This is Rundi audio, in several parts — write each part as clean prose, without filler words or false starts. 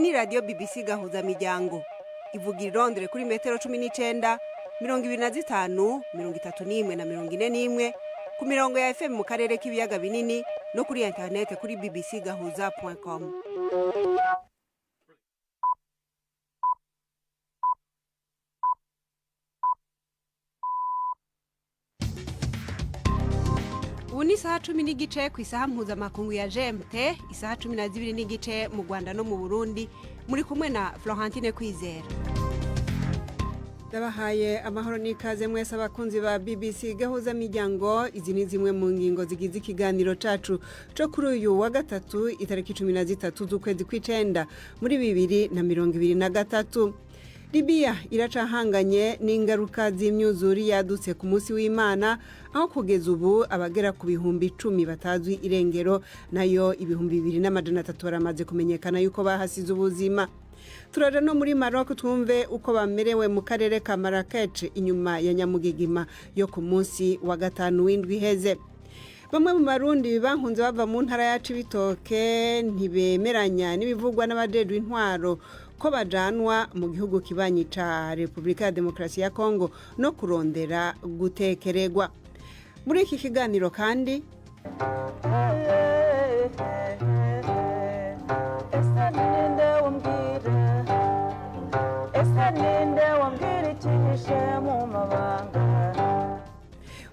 ni radio BBC Gahuzamuryango. Ivugira i Londres kuri metero 19, 25, 31 na 41 ku mirongo ya FM mu karere k'ibiyaga binini no kuri internet kuri bbcgahuza.com. Ubu ni isaha 10 n'igice ku isaha mpuzamakungu ya GMT, isaha 12 n'igice mu Rwanda no mu Burundi, muri kumwe na Florentine Kwizera. Ndabahaye amahoro n'ikaze mwese abakunzi ba BBC Gahuzamuryango. Izi ni zimwe mu ngingo zigize ikiganiro cacu cyo kuri uyu wa gatatu itariki 13 z'ukwezi kw'icenda muri 2023. Libya iracahanganye n'ingaruka z'imyuzuri yadutse ku munsi w'Imana, aho kugeza ubu abagera ku bihumbi 10 batazwi irengero, nayo ibihumbi 2300 baramaze kumenyekana yuko bahasize ubuzima. Turaja no muri Maroc twumve uko bamerewe mu karere ka Marrakech inyuma ya nyamugigima yo ku munsi wa gatanu w'indwi heze. Bamwe mu Barundi bahunze bava mu ntara ya Cibitoke ntibemeranya n'ibivugwa n'abajejwe intwaro ko bajanwa mu gihugu kibanyi ca Republika ya Demokarasi ya Kongo no kurondera gutekeregwa. Muri iki kiganiro kandi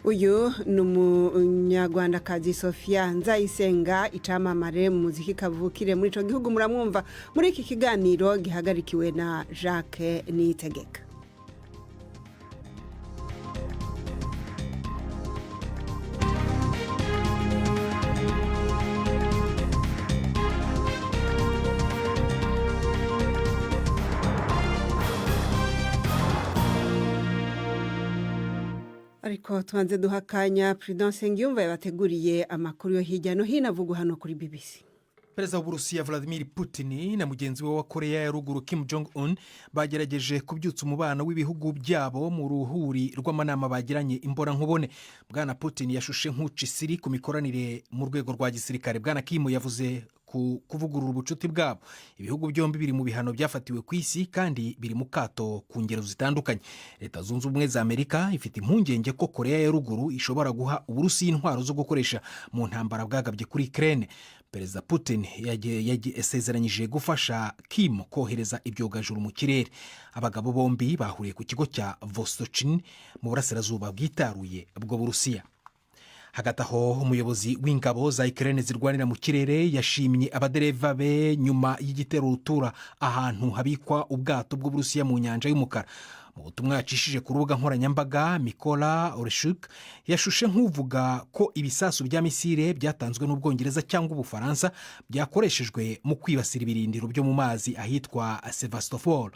uyu ni umunyarwandakazi Sofia Nzayisenga, icamamare mu muziki kavukire muri ico gihugu. Muramwumva muri iki kiganiro gihagarikiwe na Jacques Niyitegeka. Ariko tubanze duhakanya Prudence Ngiyumva yabateguriye amakuru yo hirya no hino avugwa hano kuri BBC. Perezida w'Uburusiya Vladimir Putin na mugenzi we wa Korea ya Ruguru Kim Jong-un bagerageje kubyutsa umubano w'ibihugu byabo mu ruhuri rw'amanama bagiranye imbora nkubone. Bwana Putin yashushe nk'ucisiri ku mikoranire mu rwego rwa gisirikare. Bwana Kim yavuze kuvugurura ubucuti bwabo. Ibihugu byombi biri mu bihano byafatiwe ku isi kandi biri mu kato ku ngero zitandukanye. Leta Zunze Ubumwe za Amerika ifite impungenge ko Korea ya Ruguru ishobora guha Uburusiya intwaro zo gukoresha mu ntambara bwagabye kuri Ukraine. Perezida Putin yasezeranyije gufasha Kim kohereza ibyogajuru mu kirere. Abagabo bombi bahuriye ku kigo cya Vostochin mu burasirazuba bwitaruye bwo Burusiya. Hagati aho umuyobozi w'ingabo za Ukraine zirwanira mu kirere yashimye abadereva be nyuma y'igitero rutura ahantu habikwa ubwato bw'Uburusiya mu nyanja y'umukara. Mu butumwa yacishije ku rubuga nkoranyambaga, Mikola Oreshuk yashushe nk'uvuga ko ibisasu bya misile byatanzwe n'Ubwongereza cyangwa Ubufaransa byakoreshejwe mu kwibasira ibirindiro byo mu mazi ahitwa Sevastopol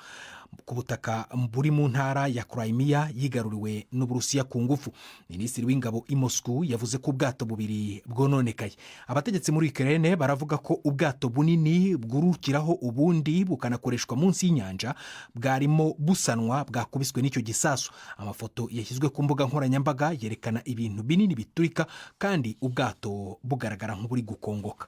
ku butaka buri mu ntara ya Crimea yigaruriwe n'Uburusiya ku ngufu. Minisitiri w'ingabo i Moscow yavuze ko ubwato bubiri bwononekaye. Abategetsi muri Ukraine baravuga ko ubwato bunini bwurukiraho ubundi bukanakoreshwa munsi y'inyanja bwarimo busanwa bwakubiswe n'icyo gisasu. Amafoto yashyizwe ku mbuga nkoranyambaga yerekana ibintu binini biturika kandi ubwato bugaragara nk'uburi gukongoka.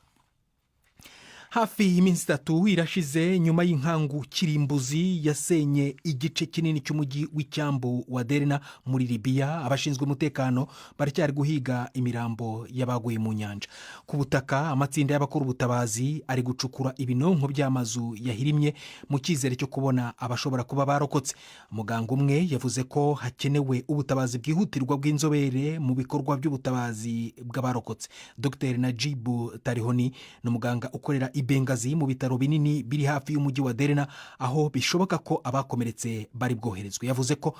Hafi y'iminsi 3 irashize nyuma y'inkangu kirimbuzi yasenye igice kinini cy'umujyi w'icyambu wa Derna muri Libya. Abashinzwe umutekano baracyari guhiga imirambo y'abaguye mu nyanja. Ku butaka amatsinda y'abakora ubutabazi ari gucukura ibinonko by'amazu yahirimye mu cyizere cyo kubona abashobora kuba barokotse. Muganga umwe yavuze ko hakenewe ubutabazi bwihutirwa bw'inzobere mu bikorwa by'ubutabazi bw'abarokotse. Dr Najibu Tarihoni ni umuganga ukorera Bengazi mu bitaro binini biri hafi y'umujyi wa Derna, aho bishoboka ko abakomeretse bari bwoherezwe. Yavuze ko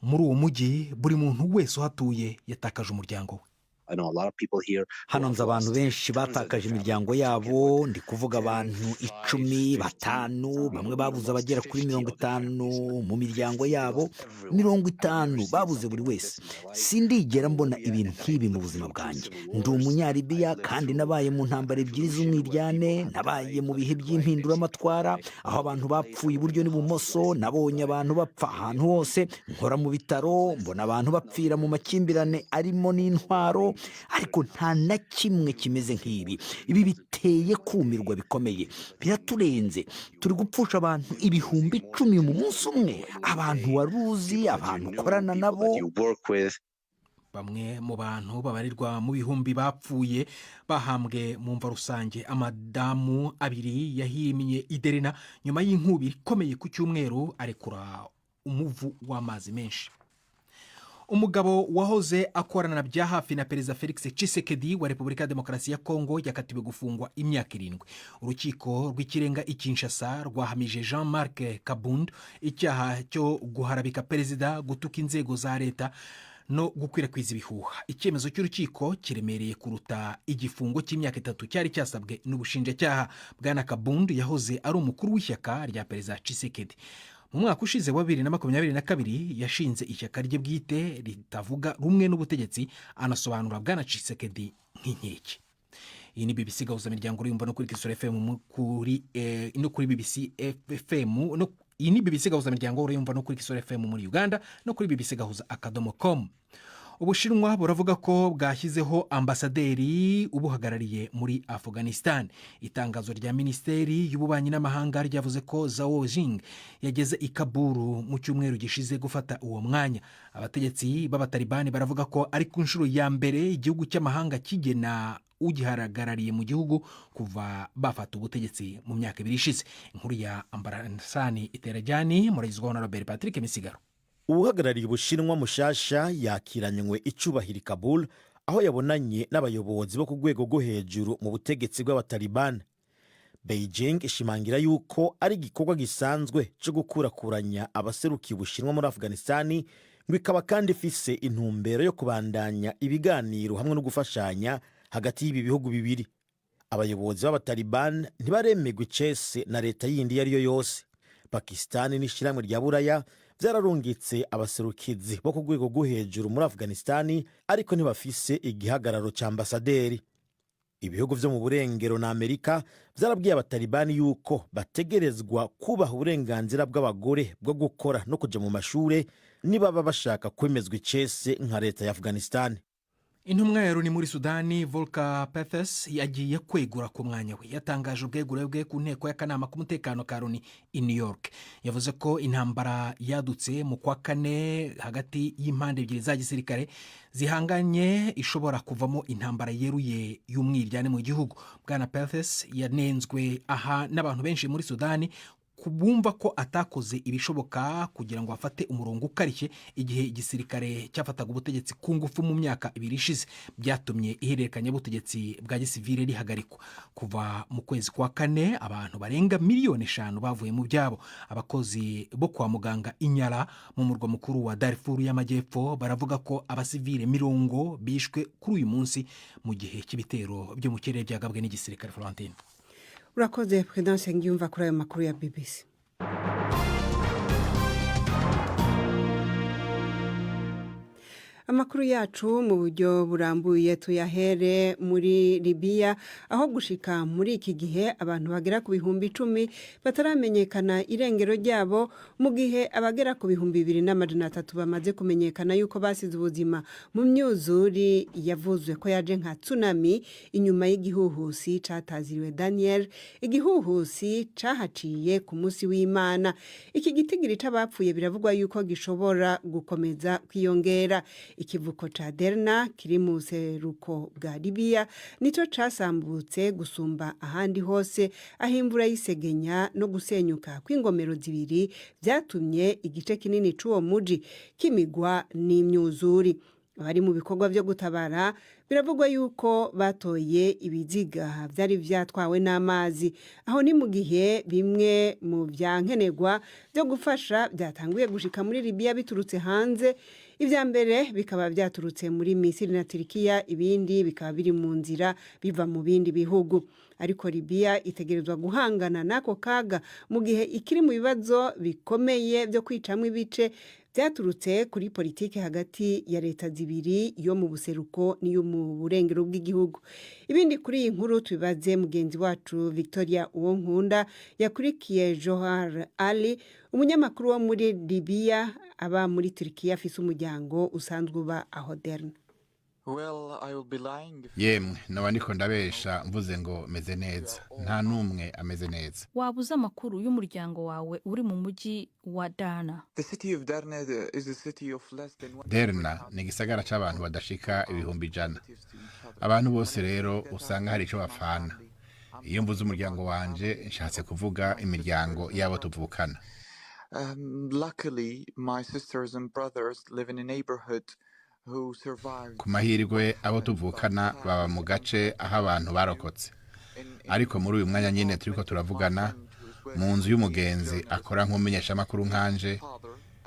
muri uwo mujyi buri muntu wese uhatuye yatakaje umuryango we. Hano nzi abantu benshi batakaje imiryango yabo, ndi kuvuga abantu 10, 5, bamwe babuze abagera kuri 50 mu miryango yabo, 50 babuze buri wese. Sindigera mbona ibintu nk'ibi mu buzima bwanjye. Ndi umunyalibiya kandi nabaye mu ntambara ebyiri z'umwiryane, nabaye mu bihe by'impinduramatwara aho abantu bapfuye iburyo n'ibumoso, nabonye abantu bapfa ahantu hose, nkora mu bitaro mbona abantu bapfira mu makimbirane arimo n'intwaro, birimo, ariko nta na kimwe kimeze nk'ibi. Ibi biteye kumirwa bikomeye, biraturenze. Turi gupfusha abantu 10,000 mu munsi umwe, abantu waruzi, abantu ukorana nabo. Bamwe mu bantu babarirwa mu bihumbi bapfuye bahambwe mu mva rusange. Amadamu abiri yahimye Iderina nyuma y'inkubi ikomeye ku cyumweru arekura umuvu w'amazi menshi. Umugabo wahoze akorana bya hafi na Perezida Felix Tshisekedi wa Repubulika ya Demokarasi ya Kongo yakatiwe gufungwa imyaka 7. Urukiko rw'ikirenga i Kinshasa rwahamije Jean-Marc Kabund icyaha cyo guharabika perezida, gutuka inzego za leta no gukwirakwiza ibihuha. Icyemezo cy'urukiko kiremereye kuruta igifungo cy'imyaka 3 cyari cyasabwe n'ubushinjacyaha. Bwana Kabund yahoze ari umukuru w'ishyaka rya Perezida Tshisekedi. Mu mwaka ushize wa 2022 yashinze ishyaka rye bwite ritavuga rumwe n'ubutegetsi, anasobanura Bwana Tshisekedi nk'inkeke. Iyi ni BBC Gahuzamuryango urumva no kuri Kisoro FM no kuri BBC FM no iyi ni BBC Gahuzamuryango urumva no kuri Kisoro FM muri Uganda no kuri bbcgahuza.com. Ubushinwa buravuga ko bwashyizeho ambasaderi ubuhagarariye muri Afghanistan. Itangazo rya Minisiteri y'Ububanyi n'Amahanga ryavuze ko Zhao Jing yageze i Kabul mu cyumweru gishize gufata uwo mwanya. Abategetsi b'abatalibani baravuga ko ari ku nshuro ya mbere igihugu cy'amahanga kigena ugihagarariye mu gihugu kuva bafata ubutegetsi mu myaka 2 ishize. Inkuru ya Ambarasani Iterajani murayizwaho na Robert Patrick Misigaro. Uhagarariye Ubushinwa mushasha yakiranywe icubahiro Kabul, aho yabonanye n'abayobozi bo ku rwego rwo hejuru mu butegetsi bw'abatalibani. Beijing ishimangira yuko ari igikorwa gisanzwe cyo gukurakuranya abaserukiye Ubushinwa muri Afghanistan, ngo ikaba kandi ifise intumbero yo kubandanya ibiganiro hamwe no gufashanya hagati y'ibi bihugu bibiri. Abayobozi b'abatalibani ntibaremegwa icese na leta yindi yariyo yose. Pakistan n'ishiramwe rya Buraya byararungitse abaserukizi bo ku rwego rwo hejuru muri Afghanistan, ariko ntibafise igihagararo cya ambasaderi. Ibihugu byo mu burengero na Amerika byarabwiye abatalibani yuko bategerezwa kubaha uburenganzira bw'abagore bwo gukora no kuja mu mashure niba baba bashaka kwemezwa icese nka leta ya Afghanistan. Intumwa ya Loni muri Sudani Volker Perthes yagiye kwegura ku mwanya we. Yatangaje ubwegure bwe ku nteko y'akanama k'umutekano ka Loni i New York. Yavuze ko intambara yadutse mu kwa 4 hagati y'impande ebyiri za gisirikare zihanganye ishobora kuvamo intambara yeruye y'umwiryane mu gihugu. Bwana Perthes yanenzwe aha n'abantu benshi muri Sudani kubumva ko atakoze ibishoboka kugira ngo afate umurongo ukarishye igihe igisirikare cyafataga ubutegetsi ku ngufu mu myaka 2 ishize. Byatumye ihererekanya butegetsi bwa gisivile rihagarikwa. Kuva mu kwezi kwa 4 abantu barenga 5 miliyoni bavuye mu byabo. Abakozi bo kwa muganga Inyala mu murwa mukuru wa Darfur y'Amajyepfo baravuga ko abasivile 10 bishwe kuri uyu munsi mu gihe cy'ibitero byo mu kirere byagabwe n'igisirikare. Florentine. Urakoze Prudence ngiyumva kuri ayo makuru ya BBC. Amakuru yacu mu buryo burambuye tuyahere muri Libya, aho gushika muri iki gihe abantu bagera ku 10,000 bataramenyekana irengero ryabo, mu gihe abagera ku 2,300 bamaze kumenyekana yuko basize ubuzima mu myuzuri yavuzwe ko yaje nka tsunami inyuma y'igihuhusi cataziriwe Daniel. Igihuhusi cahaciye ku munsi w'Imana. Iki gitigiri c'abapfuye biravugwa yuko gishobora gukomeza kwiyongera. Ikivuko ca Derna kiri mu seruko bwa Libya nico casambutse gusumba ahandi hose, aho imvura y'isegenya no gusenyuka kw'ingomero zibiri byatumye igice kinini c'uwo muji kimigwa n'imyuzuri. Abari mu bikorwa byo gutabara biravugwa yuko batoye ibiziga byari byatwawe n'amazi, aho ni mu gihe bimwe mu byankenerwa byo gufasha byatanguye gushika muri Libya biturutse hanze. Ibya mbere bikaba byaturutse muri Misiri na Turkiya, ibindi bikaba biri mu nzira biva mu bindi bihugu. Ariko Libya itegerezwa guhangana nako kaga mu gihe ikiri mu bibazo bikomeye byo kwicamwe ibice byaturutse kuri politike hagati ya leta zibiri, yo mu buseruko n'iyo mu burengero bw'igihugu. Ibindi kuri iyi nkuru tubibaze mugenzi wacu Victoria Uwonkunda yakurikiye Johar Ali, umunyamakuru wo muri Libya aba muri Turkiya, afise umuryango usanzwe uba aho Derna. yemwe naba ndiko ndabesha mvuze ngo meze neza, nta n'umwe ameze neza. waba uzi amakuru y'umuryango wawe uri mu mujyi wa Dana? Derna ni igisagara c'abantu badashika ibihumbi 100. Abantu bose rero usanga hari ico bapfana. Iyo mvuze umuryango wanje nshatse kuvuga imiryango yabo tuvukana. Ku mahirwe abo tuvukana baba mu gace aho abantu barokotse, ariko muri uyu mwanya nyine turiko turavugana mu nzu y'umugenzi akora nk'umumenyeshamakuru nkanje,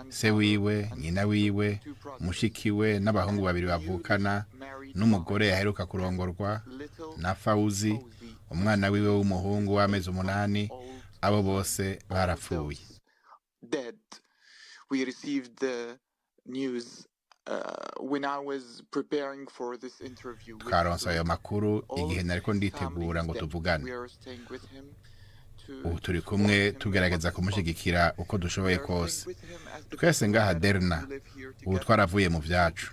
se wiwe, nyina wiwe, mushiki we n'abahungu 2 bavukana, n'umugore yaheruka kurongorwa, na Fauzi umwana wiwe w'umuhungu w'amezi 8, abo bose barapfuye. Twaronse ayo makuru igihe nariko nditegura ngo tuvugane. Ubu turi kumwe tugerageza kumushigikira uko dushoboye kose. Twese ngaha Derna ubu twaravuye mu vyacu.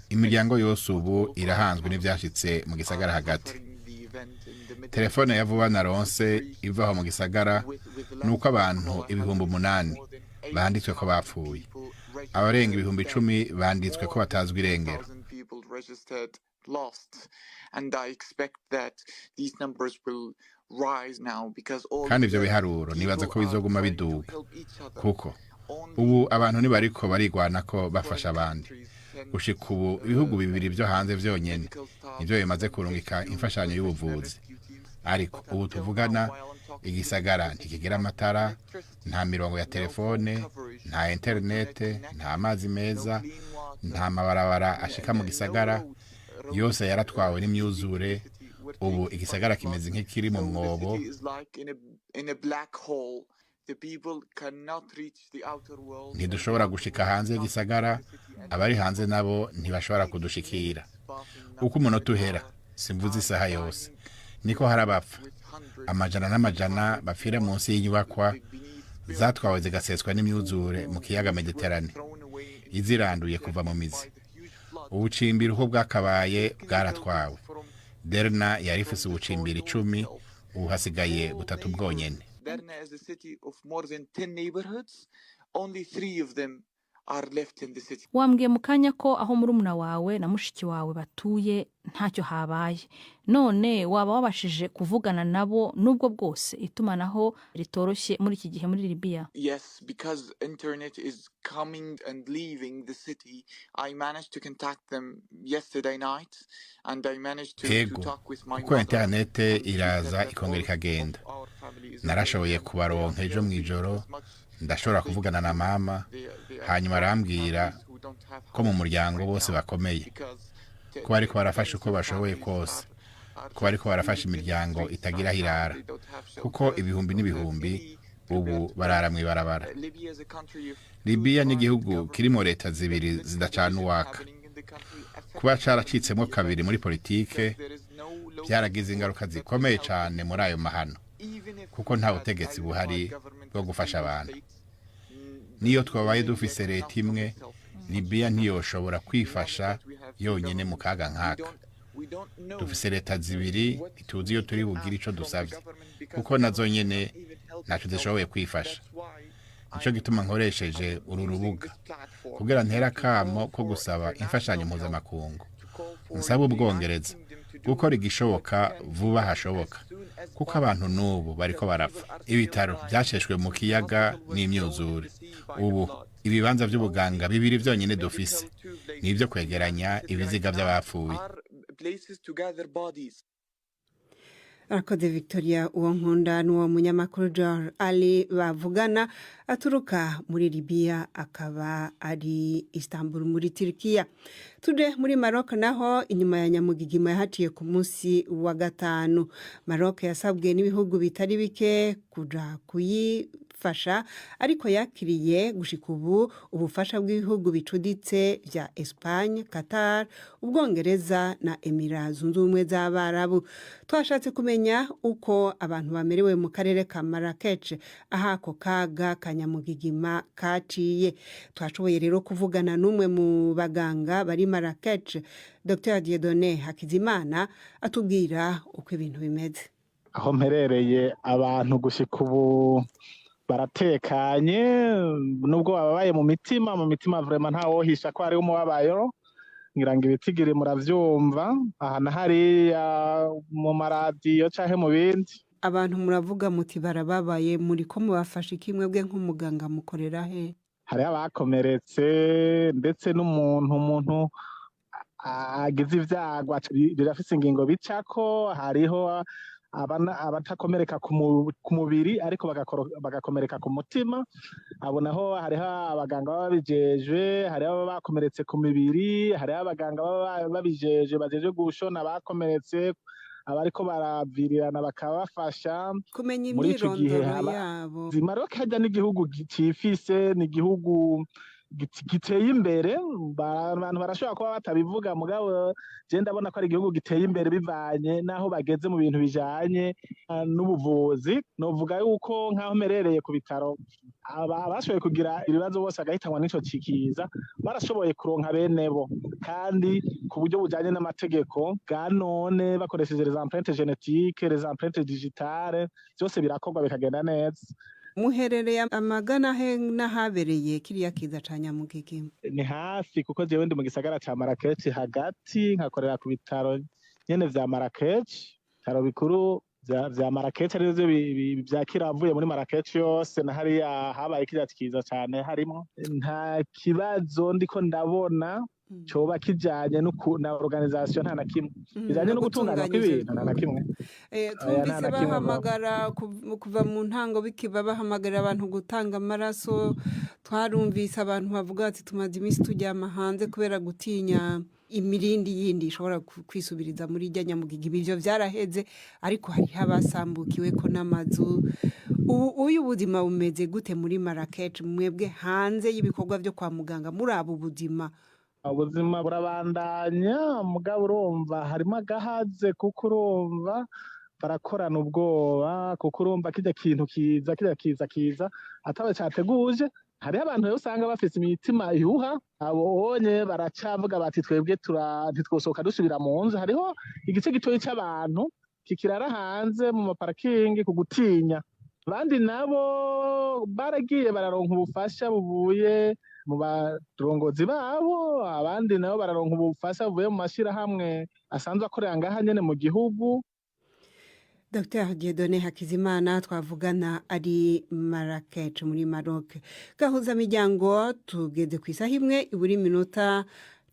Imiryango yose ubu irahanzwe n'ivyashitse mu gisagara hagati. Telefone ya vuba naronse ivaho mu gisagara nuko abantu 8,000 banditswe ko bapfuye. Abarenga 10,000 banditswe ko batazwi irengero. Kandi ivyo biharuro nibaza ko bizoguma biduga, kuko ubu abantu nibariko barigwana ko bafasha abandi. Gushika ubu ibihugu 2 vyo hanze vyonyene nivyo bimaze kurungika imfashanyo y'ubuvuzi, ariko ubu tuvugana igisagara ntikigira amatara, nta mirongo ya telefone, nta interinete, nta amazi meza, nta mabarabara ashika mu gisagara, yose yaratwawe n'imyuzure. Ubu igisagara kimeze nk'ikiri mu mwobo. Ntidushobora gushika hanze y'igisagara, abari hanze nabo ntibashobora kudushikira. Uko umunota uhera, simvuze isaha yose, niko harabapfa amajana n'amajana bapfira munsi y'inyubakwa zatwawe zigaseswa n'imyuzure mu kiyaga Mediterane, iziranduye kuva mu mizi. Ubucimbiri uko bwakabaye bwaratwawe. Derna yari ifise ubucimbiri 10, ubu hasigaye 3 bwonyene. Wambwiye mu kanya ko aho murumuna wawe na mushiki wawe batuye ntacyo habaye, none waba wabashije kuvugana nabo nubwo bwose itumanaho ritoroshye muri iki gihe muri Libya? Yes, because internet is coming and leaving the city. I managed to contact them yesterday night and I managed to talk with my mother. Internet iraza ikongera ikagenda. Narashoboye kubaronka ejo mwijoro, ndashobora kuvugana na mama, hanyuma arambwira ko mu muryango bose bakomeye, ko bariko barafasha uko bashoboye kose, ko bariko barafasha imiryango itagira hirara, kuko ibihumbi n'ibihumbi ubu barara mw'ibarabara. Libya ni igihugu kirimo leta 2 zidacana uwaka. Kuba caracitsemwo kabiri muri politike byaragize ingaruka zikomeye cyane muri ayo mahano, kuko nta butegetsi buhari bwo gufasha abantu. Niyo twabaye dufise leta imwe, Libya ntiyoshobora kwifasha yonyene mu kaga nkaka. Dufise leta 2, ituzi iyo turi bugira ico dusavye, kuko nazo nyene ntaco zishoboye kwifasha. Nico gituma nkoresheje uru rubuga kugira ntera kamo ko gusaba imfashanyo mpuzamakungu. Nsaba Ubwongereza gukora igishoboka vuba hashoboka, kuko abantu n'ubu bariko barapfa. Ibitaro byasheshwe mu kiyaga n'imyuzure. Ubu ibibanza by'ubuganga 2 byonyene dufise nivyo kwegeranya ibiziga by'abapfuye. Arakoze Victoria Uwonkunda n'uwo munyamakuru George Ali bavugana aturuka muri Libya akaba ari Istanbul muri Turkiya. Tuje muri Maroc naho inyuma ya nyamugigima yahatiye ku munsi wa 5. Maroc yasabwe n'ibihugu bitari bike kuja kumufasha ariko yakiriye gushika ubu ubufasha bw'ibihugu bicuditse vya Espagne, Qatar, Ubwongereza na Emirates Zunze Ubumwe z'Abarabu. Twashatse kumenya uko abantu bamerewe mu karere ka Marrakech ahako kaga kanyamugigima kaciye. Twashoboye rero kuvugana n'umwe mu baganga bari Marrakech, Dr Dieudonné Hakizimana, atubwira uko ibintu bimeze. Aho mperereye abantu gushika ubu baratekanye, nubwo babaye mu mitima vraiment ntawohisha ko ari umubabayo, ngira ngo ibitigiri muravyumva aha na hariya mu maradiyo canke mu bindi. Abantu muravuga muti barababaye, muri ko mubafasha iki mwebwe nk'umuganga mukorera he? Hariho abakomeretse ndetse n'umuntu agize ivyago birafise ingingo bicako, hariho abatakomereka ku mubiri ariko bagakomereka ku mutima. Abo naho hariho abaganga baba babijejwe, hariho bakomeretse ku mibiri, hariho abaganga baba babijejwe bajeje gushona bakomeretse, abariko baravirirana bakabafasha. Kumenya imyirondoro yabo. Maroc hajya n'igihugu cifise, n'igihugu giteye imbere, abantu barashobora kuba batabivuga mugabo je ndabona ko ari igihugu giteye imbere bivanye naho bageze mu bintu bijanye n'ubuvuzi. Novuga yuko nkaho merereye ku bitaro abashoboye kugira ibibazo bose agahitanwa n'ico kikiza barashoboye kuronka benebo, kandi ku buryo bujanye n'amategeko bwa none bakoresheje les empreintes génétiques, les empreintes digitales, byose birakorwa bikagenda neza. Muherereye amagana he n'ahabereye kiriya kiza ca nyamugigima? Ni hafi kuko jewe ndi mu gisagara ca Marrakech hagati, nkakorera ku bitaro nyene vya Marrakech, bitaro bikuru vya Marrakech arivyo vyakira avuye muri Marrakech yose, na hariya habaye kiriya kiza cane harimo. Nta kibazo ndiko ndabona coba kijanye na organisation, nta na kimwe bijanye no gutunganya kw'ibintu, nta na kimwe. Twumvise bahamagara kuva mu ntango bikiba bahamagara abantu gutanga amaraso. Twarumvise abantu bavuga ati tumaze iminsi turyama hanze kubera gutinya imirindi yindi ishobora kwisubiriza muri irya nyamugigima. Ivyo vyaraheze ariko hariho abasambukiwe ko n'amazu. Uyu buzima bumeze gute muri Marrakech mwebwe hanze y'ibikorwa vyo kwa muganga muri abo buzima? Ubuzima burabandanya mugabo urumva harimo agahaze, kuko urumva barakorana ubwoba, kuko urumva kirya kintu kiza atawe categuje. Hariho abantu rero usanga bafise imitima ihuha, abonye baracavuga bati twebwe ntitwosohoka dusubira mu nzu. Hariho igice gitoyi c'abantu kikirara hanze mu maparakingi ku gutinya. Abandi nabo baragiye bararonka ubufasha buvuye mu barongozi babo, abandi nabo bararonka ubufasha buvuye mu mashirahamwe asanzwe akorera ngaha nyene mu gihugu. Dr Dieudonné Hakizimana twavugana ari Marrakech muri Maroc. Gahuzamuryango tugeze ku isaha imwe iburi iminota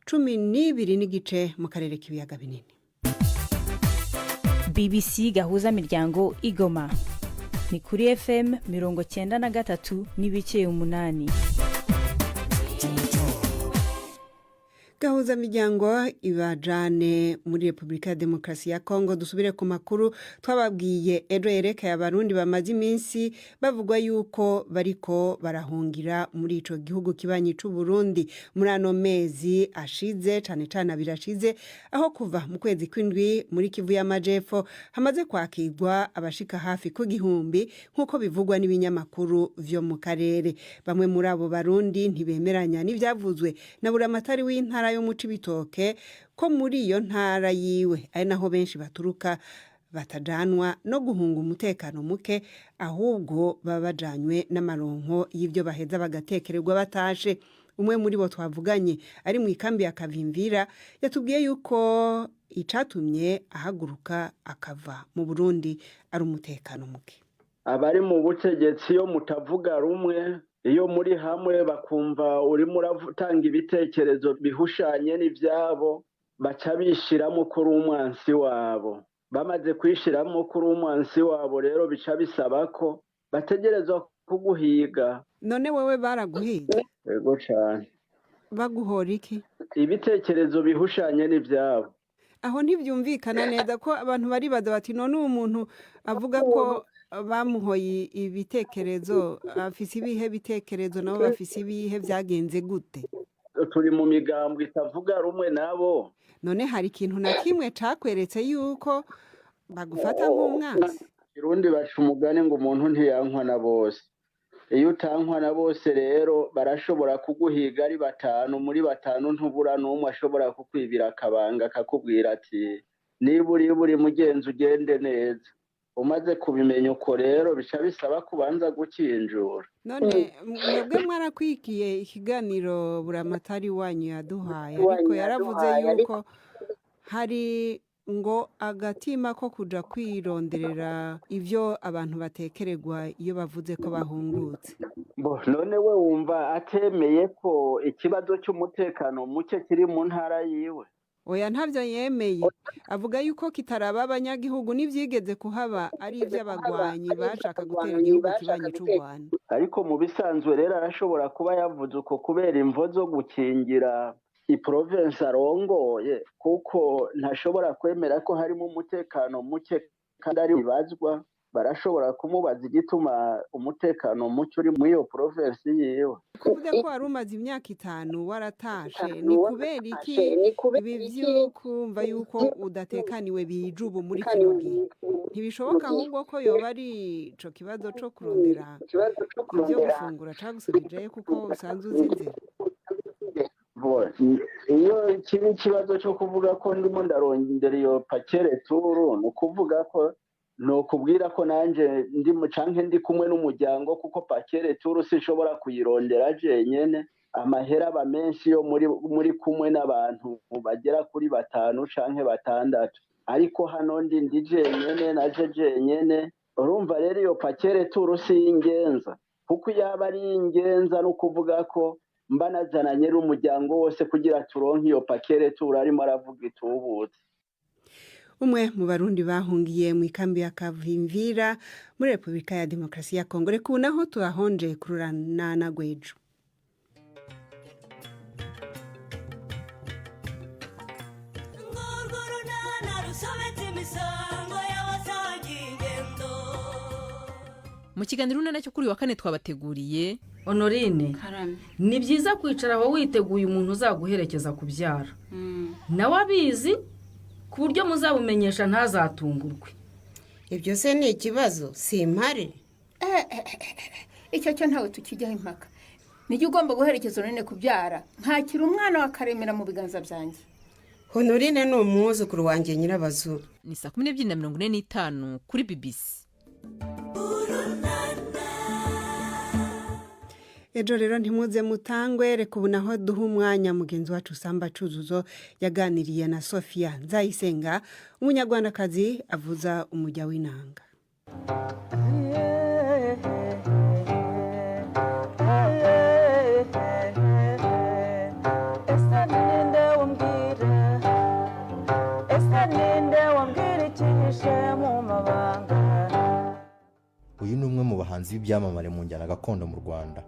12 n'igice mu karere k'ibiyaga binini. BBC Gahuzamuryango Igoma ni kuri FM 93 n'ibice 8. Gahuzamuryango ibajane muri Republika ya Demokarasi ya Kongo. Dusubire ku makuru twababwiye ejo yerekeye abarundi bamaze iminsi bavugwa yuko bariko barahungira muri ico gihugu kibanyi c'u Burundi muri ano mezi ashize, cane abirashize, aho kuva mu kwezi kw'indwi muri Kivu y'Amajepfo hamaze kwakirwa abashika hafi ku gihumbi nkuko bivugwa n'ibinyamakuru vyo mu karere. Bamwe muri abo barundi ntibemeranya n'ivyavuzwe na buramatari w'intara yo mu Cibitoke ko muri iyo ntara yiwe ari naho benshi baturuka batajanwa no guhunga umutekano muke, ahubwo baba bajanywe n'amaronko y'ivyo baheza bagatekererwa batashe. Umwe muri bo twavuganye ari mu ikambi ya Kavimvira yatubwiye yuko icatumye ahaguruka akava mu Burundi ari umutekano muke. Abari mu butegetsi yo mutavuga rumwe, iyo muri hamwe bakumva urimo uratanga ibitekerezo bihushanye n'ivyabo, baca bishiramo kuri umwansi wabo. Bamaze kwishiramo kuri umwansi wabo rero bica bisaba ko bategerezwa kuguhiga. None wewe baraguhiga? Yego cane. Baguhora iki? Ibitekerezo bihushanye n'ivyabo. Aho ntibyumvikana neza ko abantu baribaza bati none umuntu avuga ko bamuhoye ibitekerezo afise ibihe bitekerezo nabo bafise ibihe byagenze gute? turi mu migambo itavuga rumwe nabo. None hari ikintu na kimwe cakweretse yuko bagufata nk'umwanzi? Irundi baca umugani ngo umuntu ntiyankwa na bose. Iyo utankwa na bose rero barashobora kuguhiga ari batanu, muri batanu ntubura n'umwe ashobora kukwibira akabanga akakubwira ati niba uri mugenzi ugende neza. Umaze kubimenya uko rero bica bisaba kubanza gukinjura. None mwebwe mwarakwikiye ikiganiro buramatari wanyu yaduhaye, ariko yaravuze yuko hari ngo agatima ko kuja kwironderera ivyo abantu batekererwa iyo bavuze ko bahungutse. None we wumva atemeye ko ikibazo cy'umutekano muke kiri mu ntara yiwe? Oya ntavyo yemeye, avuga yuko kitaraba abanyagihugu n'ivyigeze kuhaba ari ivy'abagwanyi bashaka gutera igihugu kibanyi c'u Rwanda. Ariko mu bisanzwe rero arashobora kuba yavuze uko kubera imvo zo gukingira iprovince arongoye, kuko ntashobora kwemera ko harimo umutekano muke kandi ari ibazwa. Barashobora kumubaza igituma umutekano muke uri muri iyo province yiwe. Kuvuga ko wari umaze imyaka 5 waratashe, ni kubera iki ibi vy'ukumva yuko udatekaniwe bije ubu muri kino gihe? Ntibishoboka ahubwo ko yoba ari ico kibazo co kurondera ivyo gufungura cagusubije kuko usanzwe uzi inzira. Iyo kiba ikibazo cyo kuvuga ko ndimo ndarondera iyo pakere turu, ni ukuvuga ko nokubwira ko nanje ndi kumwe n'umuryango, kuko pakere turu sinshobora kuyirondera jenyene. Amahera aba menshi yo muri kumwe n'abantu bagera kuri 5 canke 6, ariko hano ndi jenyene naje jenyene. Urumva rero iyo pakere turu si ingenza, kuko yaba ari ingenza no kuvuga ko mba nazananye n'umuryango wose kugira turonke iyo pakere turu arimo aravuga itubutse. Umwe mu barundi bahungiye mu ikambi ya Kavimvira muri Republika ya Demokarasi ya Kongo, reka naho turahonje kururana na gwejo. Mu kiganiro nacyo kuri wa kane twabateguriye Honorine, ni byiza kwicara aho witeguye umuntu uzaguherekeza kubyara. Nawe abizi ku buryo muzabumenyesha ntazatungurwe. Ibyo se ni ikibazo simpare? Icyo cyo ntawe tukijyaho impaka. Nijye ugomba guherekeza Honorine kubyara, ntakira umwana wa Karemera mu biganza byanjye. Honorine ni umwuzukuru wanjye Nyirabazu. Ni 12:45 kuri BBC. Ejo rero ntimuze mutangwe, reka ubu naho duha umwanya mugenzi wacu Samba Cuzuzo yaganiriye na Sofia Nzayisenga, umunyarwandakazi avuza umujya w'inanga. Uyu ni umwe mu bahanzi b'ibyamamare mu njyana gakondo mu Rwanda.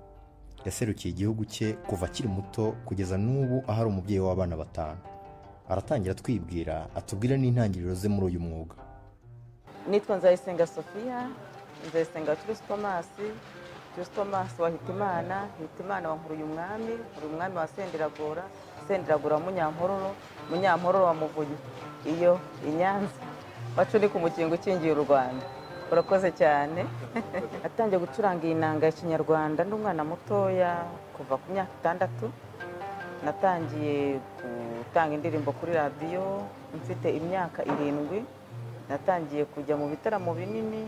Yaserukiye igihugu cye kuva akiri muto kugeza n'ubu ahari umubyeyi w'abana 5. Aratangira twibwira atubwire n'intangiriro ze muri uyu mwuga. Nitwa Nzayisenga Sofia, Nzayisenga Thomas wa Hitimana wa Nkuruye umwami wa Senderagura Munyampororo wa Muvunyi, iyo Inyanza bacuri ku mukingo ukingiye u Rwanda. Urakoze cyane. Atangiye gucuranga inanga ya Kinyarwanda ndi umwana mutoya kuva ku myaka 6. Natangiye gutanga indirimbo kuri radio mfite imyaka 7. Natangiye kujya mu bitaramo binini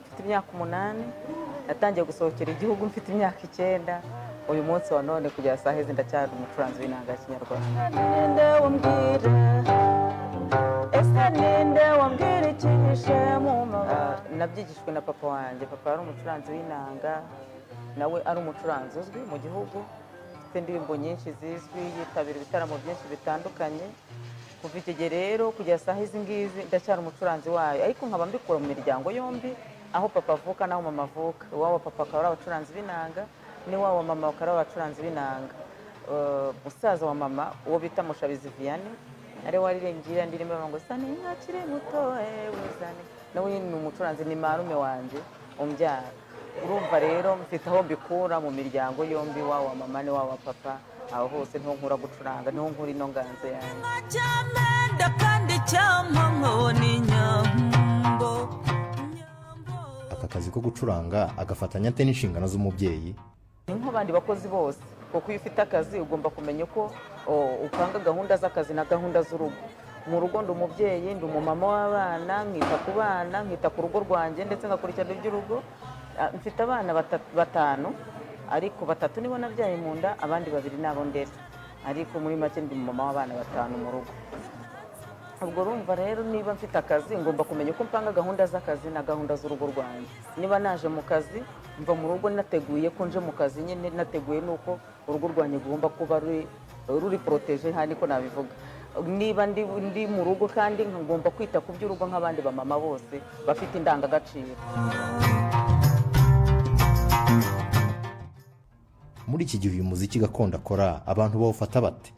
mfite imyaka 8. Natangiye gusohokera igihugu mfite imyaka 9. Uyu munsi wa none kugera saa hizi ndacyari umucuranzi w'inanga ya Kinyarwanda. Nabyigishwe na papa wanjye. Papa ari umucuranzi w'inanga, nawe ari umucuranzi uzwi mu gihugu, afite indirimbo nyinshi zizwi, yitabira ibitaramo byinshi bitandukanye. Kuva icyo gihe rero kugera saa hizi ngizi ndacyari umucuranzi wayo, ariko nkaba mbikora mu miryango yombi, aho papa avuka naho mama avuka. Iwabo papa akaba ari abacuranzi b'inanga, n'iwabo mama akaba ari abacuranzi b'inanga. Musaza wa mama uwo bita Mushabizi Vianney ari waririmbye indirimbo ngo sani nyakire muto wizane, nawe ni umucuranzi, ni marume wanje. umbyara. Urumva rero mfite aho mbikura mu miryango yombi, wa mama ni wa papa, aho hose niho nkura gucuranga, niho nkura ino nganzo yanjye. aka kazi ko gucuranga agafatanya ate n'inshingano z'umubyeyi? Ni nk'abandi bakozi bose, kuko iyo ufite akazi ugomba kumenya ko upanga gahunda z'akazi na gahunda z'urugo. Mu rugo ndi umubyeyi, ndi umumama w'abana, nkita ku bana, nkita ku rugo rwanjye ndetse ngakurikirana iby'urugo. Mfite abana batanu, ariko 3 nibo nabyaye mu nda, abandi 2 nabo ndera, ariko muri make ndi umumama w'abana 5 mu rugo. Ubwo urumva rero niba mfite akazi ngomba kumenya uko mpanga gahunda z'akazi na gahunda z'urugo rwanjye. Niba naje mu kazi mva mu rugo nateguye ko nje mu kazi, nyine nateguye nuko urugo rwanjye gomba kuba ruri protege, nta niko nabivuga. Niba ndi mu rugo kandi ngomba kwita ku by'urugo nk'abandi bamama bose bafite indangagaciro. Muri iki gihe uyu muziki gakondo akora abantu bawufata bate?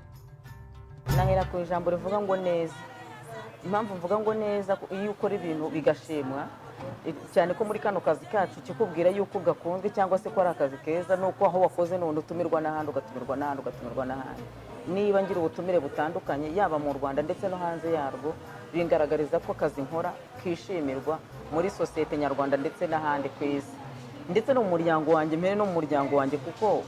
Nahera ku ijambo rivuga ngo neza. Impamvu mvuga ngo neza, iyo ukora ibintu bigashimwa, cyane ko muri kano kazi kacu kikubwira yuko gakunzwe cyangwa se ko ari akazi keza, nuko aho wakoze none utumirwa n'ahandi, ugatumirwa n'ahandi, ugatumirwa n'ahandi. Niba ngira ubutumire butandukanye yaba mu Rwanda ndetse no hanze yarwo, bingaragariza ko akazi nkora kishimirwa muri sosiyete nyarwanda ndetse n'ahandi ku isi, ndetse no mu muryango wanjye, mbere no mu muryango wanjye, kuko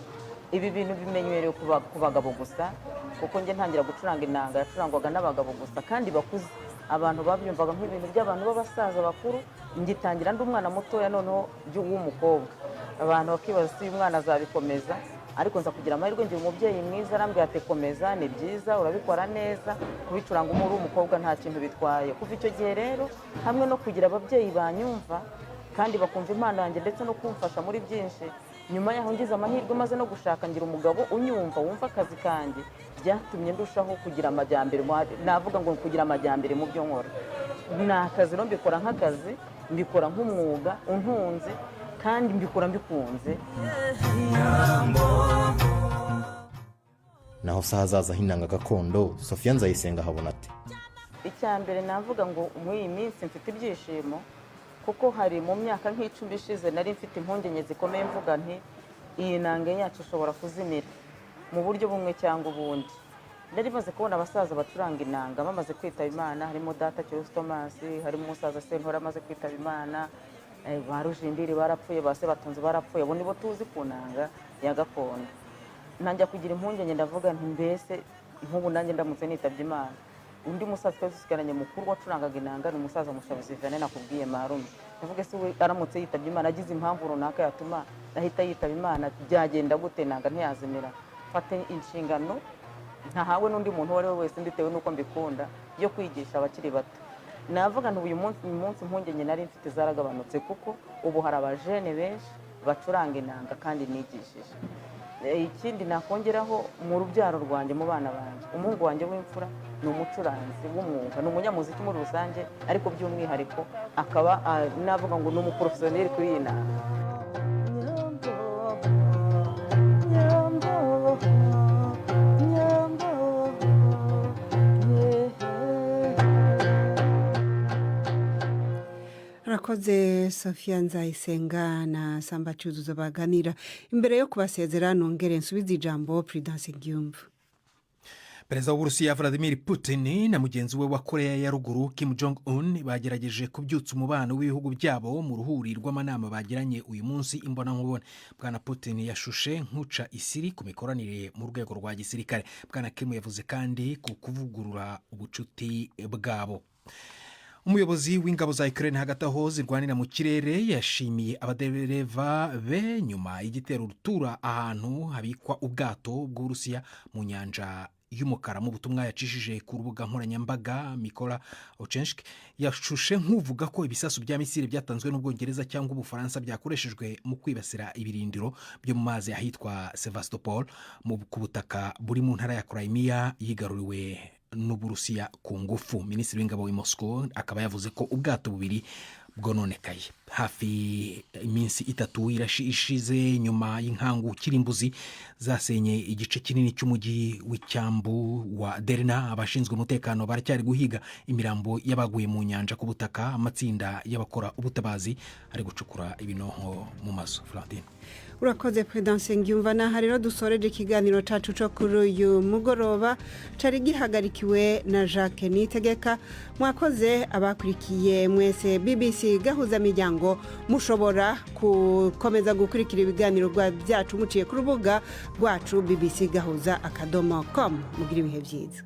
ibi bintu bimenyerewe ku bagabo gusa, kuko njye ntangira gucuranga inanga yacurangwaga n'abagabo gusa kandi bakuze. Abantu babyumvaga nk'ibintu by'abantu b'abasaza bakuru, ngitangira ndi umwana mutoya noneho w'umukobwa. Abantu bakibaza si uyu mwana azabikomeza, ariko nza kugira amahirwe ngira umubyeyi mwiza arambwira ati komeza, ni byiza, urabikora neza, kubicuranga uri umukobwa nta kintu bitwaye. Kuva icyo gihe rero, hamwe no kugira ababyeyi banyumva kandi bakumva impano yanjye ndetse no kumfasha muri byinshi, nyuma yaho ngize amahirwe maze no gushaka ngira umugabo unyumva, wumva akazi kanjye, byatumye ndushaho kugira amajyambere, navuga ngo kugira amajyambere mu byo nkora. Ni akazi rero mbikora nk'akazi, mbikora nk'umwuga untunze kandi mbikora mbikunze. Naho se ahazaza h'inanga gakondo Sophia Nzayisenga habona ati? Icya mbere navuga ngo muri iyi minsi mfite ibyishimo, kuko hari mu myaka nk'icumi ishize nari mfite impungenge zikomeye mvuga nti iyi nanga yacu ishobora kuzimira mu buryo bumwe cyangwa ubundi. Nari maze kubona abasaza bacuranga inanga bamaze kwitaba Imana, harimo data Cyurusi Thomas, harimo umusaza Sentora amaze kwitaba Imana, ba Rujindiri barapfuye, ba Sebatunzi barapfuye, abo nibo tuzi ku nanga ya gakondo. Nanjya kugira impungenge ndavuga nti mbese nk'ubu nanjye ndamutse nitabye Imana, undi musaza twasusigaranye mukuru wacurangaga inanga ni umusaza Mushabizi Vianney nakubwiye marume. Ndavuga se we aramutse yitabye Imana agize impamvu runaka yatuma ahita yitaba Imana, byagenda gute nanga ntiyazimira? Fate inshingano ntahawe n'undi muntu uwo ari we wese mbitewe n'uko mbikunda yo kwigisha abakiri bato. Navuga nti uyu munsi impungenge nari mfite zaragabanutse, kuko ubu hari abajene benshi bacuranga inanga kandi nigishije. Ikindi nakongeraho mu rubyaro rwanjye, mu bana banjye, umuhungu wanjye w'imfura ni umucuranzi w'umwuga, ni umunyamuziki muri rusange, ariko by'umwihariko akaba navuga ngo ni umuprofesiyoneri kuri iyi nanga. Rakoze Sophia Nzayisenga na Samba Cyuzuzo baganira. Imbere yo kubasezera nongere nsubize ijambo Prudence Ngiyumva. Perezida w'Uburusiya Vladimir Putin na mugenzi we wa Korea ya Ruguru Kim Jong Un bagerageje kubyutsa umubano w'ibihugu byabo mu ruhuri rw'amanama bagiranye uyu munsi imbonankubone. Bwana Putin yashushe nk'uca isiri ku mikoranire mu rwego rwa gisirikare. Bwana Kim yavuze kandi ku kuvugurura ubucuti bwabo. Umuyobozi w'ingabo za Ukraine hagati aho zirwanira mu kirere yashimiye abadereva be nyuma y'igitero rutura ahantu habikwa ubwato bw'Uburusiya mu nyanja y'umukara. Mu butumwa yacishije ku rubuga nkoranyambaga, Mikola Ochensk yashushe nk'uvuga ko ibisasu bya misile byatanzwe n'Ubwongereza cyangwa Ubufaransa byakoreshejwe mu kwibasira ibirindiro byo mu mazi ahitwa Sevastopol ku butaka buri mu ntara ya Crimea yigaruriwe n'Uburusiya ku ngufu. Minisitiri w'ingabo w'i Moscow akaba yavuze ko ubwato bubiri bwononekaye. Hafi iminsi 3 ishize nyuma y'inkangu kirimbuzi zasenye igice kinini cy'umujyi w'icyambu wa Derna, abashinzwe umutekano baracyari guhiga imirambo y'abaguye mu nyanja ku butaka. Amatsinda y'abakora ubutabazi ari gucukura ibinoho mu mazu. Florentine, urakoze Prudence Ngiyumvana. Rero dusoreje ikiganiro cacu cyo kuri uyu mugoroba, cari gihagarikiwe na Jacques Nitegeka. Mwakoze abakurikiye mwese BBC Gahuzamuryango. Mushobora gukomeza gukurikira ibiganiro byacu muciye ku rubuga rwacu bbcgahuza.com. Mugira ibihe byiza.